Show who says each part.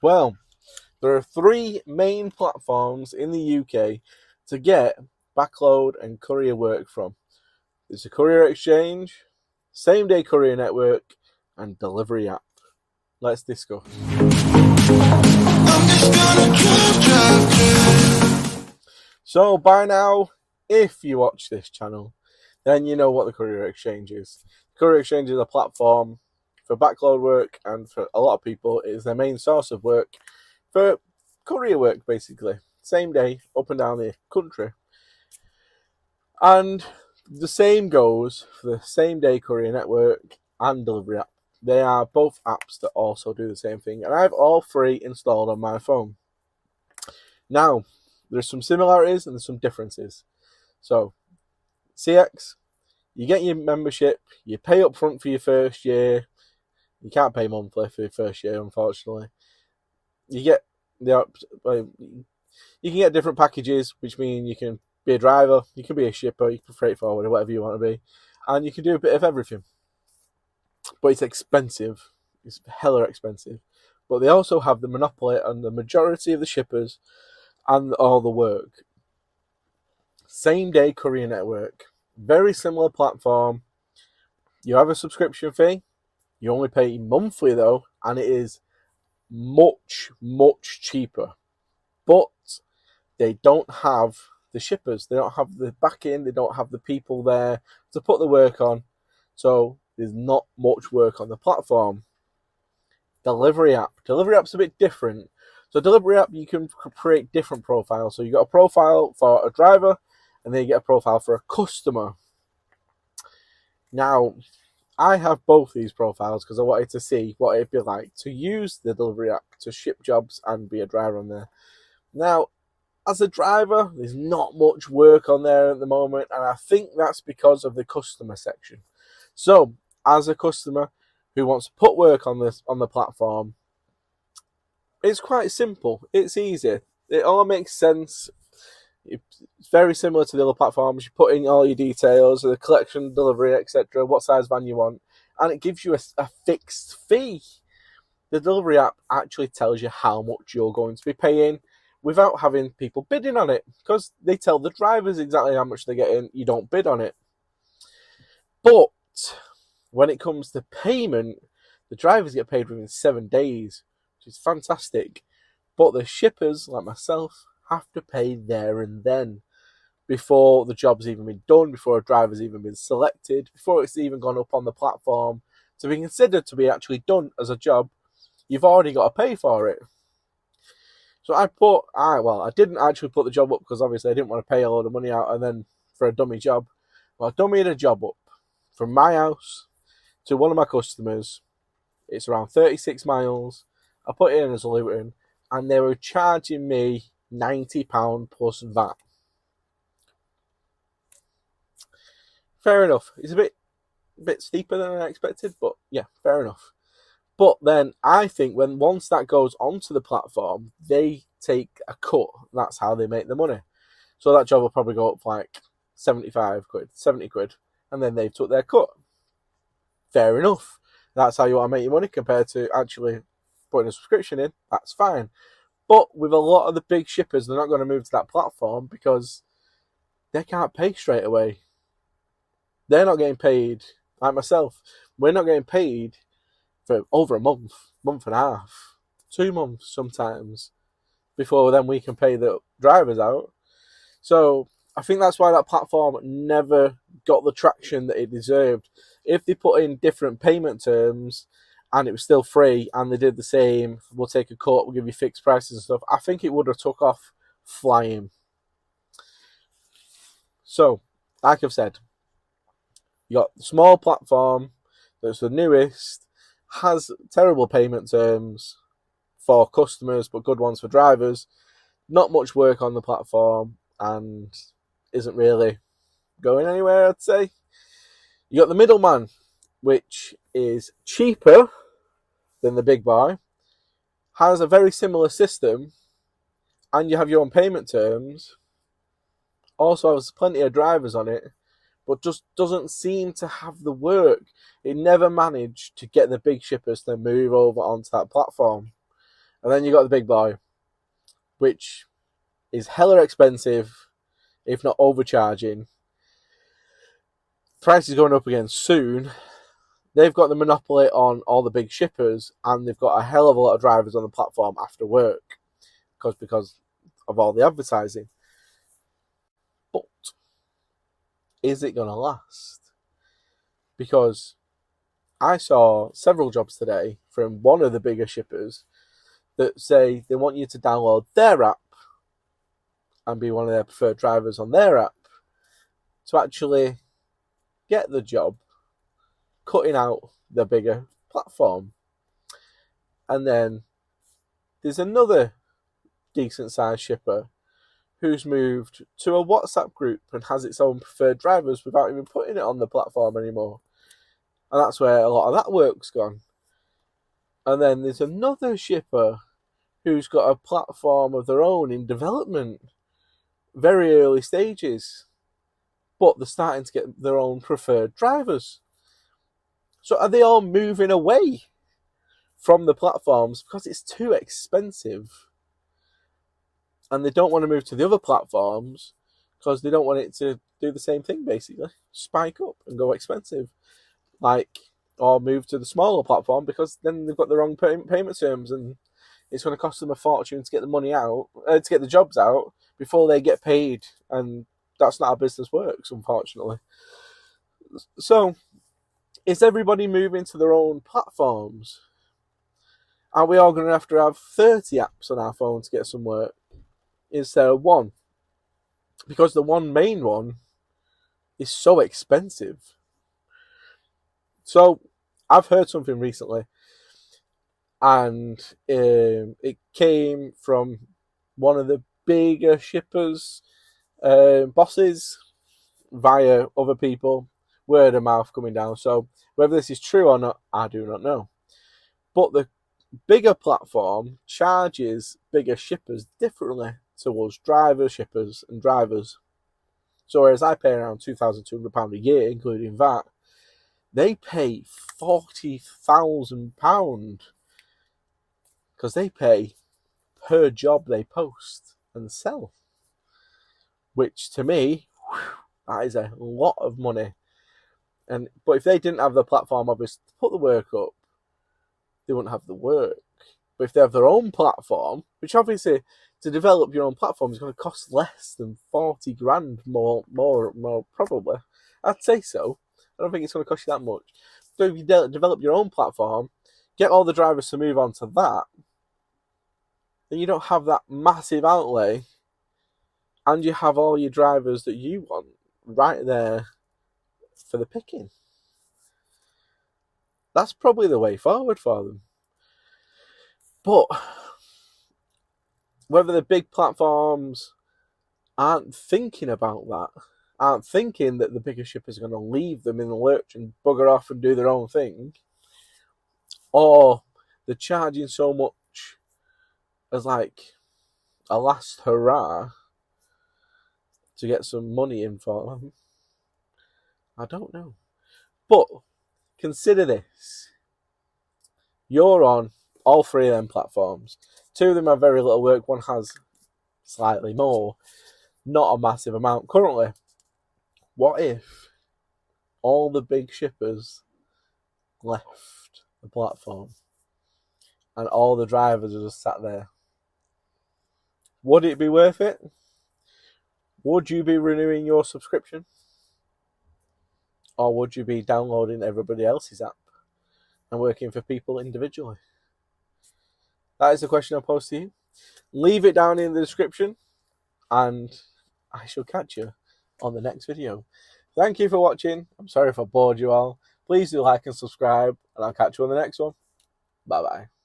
Speaker 1: Well, there are three main platforms in the UK to get backload and courier work from. There's a Courier Exchange, Same Day Courier Network, and Deliveryapp. Let's discuss. So by now, if you watch this channel, then you know what the Courier Exchange is. The Courier Exchange is a platform for backload work, and for a lot of people, it is their main source of work for courier work, basically. Same day, up and down the country. And the same goes for the Same Day Courier Network and Deliveryapp. They are both apps that also do the same thing, and I have all three installed on my phone. Now, there's some similarities and there's some differences. So, CX, you get your membership, you pay up front for your first year. You can't pay monthly for your first year, unfortunately. You get you can get different packages, which mean you can be a driver, you can be a shipper, you can be freight forwarder, whatever you want to be, and you can do a bit of everything. But it's expensive. It's hella expensive. But they also have the monopoly on the majority of the shippers and all the work. Same Day Courier Network. Very similar platform. You have a subscription fee. You only pay monthly though, and it is much, much cheaper. But they don't have the shippers. They don't have the backing. They don't have the people there to put the work on. So there's not much work on the platform. Deliveryapp. Deliveryapp's a bit different. So Deliveryapp, you can create different profiles. So you got a profile for a driver, and then you get a profile for a customer. Now, I have both these profiles because I wanted to see what it'd be like to use the Deliveryapp to ship jobs and be a driver on there. Now, as a driver, there's not much work on there at the moment, and I think that's because of the customer section. So, as a customer who wants to put work on the platform, it's quite simple. It's easy. It all makes sense. It's very similar to the other platforms. You put in all your details, the collection, delivery, etc., what size van you want, and it gives you a fixed fee. The Deliveryapp actually tells you how much you're going to be paying without having people bidding on it, because they tell the drivers exactly how much they're getting. You don't bid on it. But when it comes to payment, the drivers get paid within 7 days, which is fantastic. But the shippers, like myself, have to pay there and then, before the job's even been done, before a driver's even been selected, before it's even gone up on the platform to be considered to be actually done as a job. You've already got to pay for it. So I didn't actually put the job up because obviously I didn't want to pay a load of money out and then for a dummy job. Well, I dummied a job up from my house to one of my customers. It's around 36 miles. I put it in as a Luton, and they were charging me £90 plus VAT. Fair enough. It's a bit steeper than I expected, but yeah, fair enough. But then I think once that goes onto the platform, they take a cut. That's how they make the money. So that job will probably go up for like 75 quid, 70 quid, and then they've took their cut. Fair enough. That's how you want to make your money compared to actually putting a subscription in. That's fine. But with a lot of the big shippers, they're not going to move to that platform because they can't pay straight away. They're not getting paid, like myself. We're not getting paid for over a month and a half, 2 months sometimes, before then we can pay the drivers out. So I think that's why that platform never got the traction that it deserved. If they put in different payment terms and it was still free and they did the same, we'll take a cut, we'll give you fixed prices and stuff, I think it would have took off flying. So, like I've said, you got the small platform that's the newest, has terrible payment terms for customers but good ones for drivers, not much work on the platform, and isn't really going anywhere, I'd say. You got the middleman, which is cheaper than the big boy, has a very similar system, and you have your own payment terms, also has plenty of drivers on it, but just doesn't seem to have the work. It never managed to get the big shippers to move over onto that platform. And then you got the big boy, which is hella expensive, if not overcharging. Price is going up again soon. They've got the monopoly on all the big shippers, and they've got a hell of a lot of drivers on the platform after work because of all the advertising. But is it going to last? Because I saw several jobs today from one of the bigger shippers that say they want you to download their app and be one of their preferred drivers on their app to actually get the job, cutting out the bigger platform. And then there's another decent sized shipper who's moved to a WhatsApp group and has its own preferred drivers without even putting it on the platform anymore. And that's where a lot of that work's gone. And then there's another shipper who's got a platform of their own in development, very early stages, but they're starting to get their own preferred drivers. So are they all moving away from the platforms because it's too expensive? And they don't want to move to the other platforms because they don't want it to do the same thing, basically. Spike up and go expensive. Or move to the smaller platform because then they've got the wrong payment terms and it's going to cost them a fortune to get the money out, to get the jobs out before they get paid. And that's not how business works, unfortunately. So, is everybody moving to their own platforms? Are we all going to have 30 apps on our phone to get some work instead of one? Because the one main one is so expensive. So, I've heard something recently, and it came from one of the bigger shippers' bosses via other people, word of mouth coming down. So whether this is true or not, I do not know. But the bigger platform charges bigger shippers differently to us shippers and drivers. So whereas I pay around £2,200 a year, including VAT, they pay £40,000 because they pay per job they post and sell, which to me, that is a lot of money. But if they didn't have the platform, obviously, to put the work up, they wouldn't have the work. But if they have their own platform, which obviously to develop your own platform is going to cost less than 40 grand more probably. I'd say so. I don't think it's going to cost you that much. So if you develop your own platform, get all the drivers to move on to that, then you don't have that massive outlay, and you have all your drivers that you want right there for the picking. That's probably the way forward for them. But whether the big platforms aren't thinking about that, aren't thinking that the bigger shippers are going to leave them in the lurch and bugger off and do their own thing, or they're charging so much as like a last hurrah to get some money in for them, I don't know. But consider this. You're on all three of them platforms. Two of them have very little work. One has slightly more. Not a massive amount currently. What if all the big shippers left the platform and all the drivers are just sat there? Would it be worth it? Would you be renewing your subscription? Or would you be downloading everybody else's app and working for people individually? That is the question I'll pose to you. Leave it down in the description, and I shall catch you on the next video. Thank you for watching. I'm sorry if I bored you all. Please do like and subscribe, and I'll catch you on the next one. Bye bye.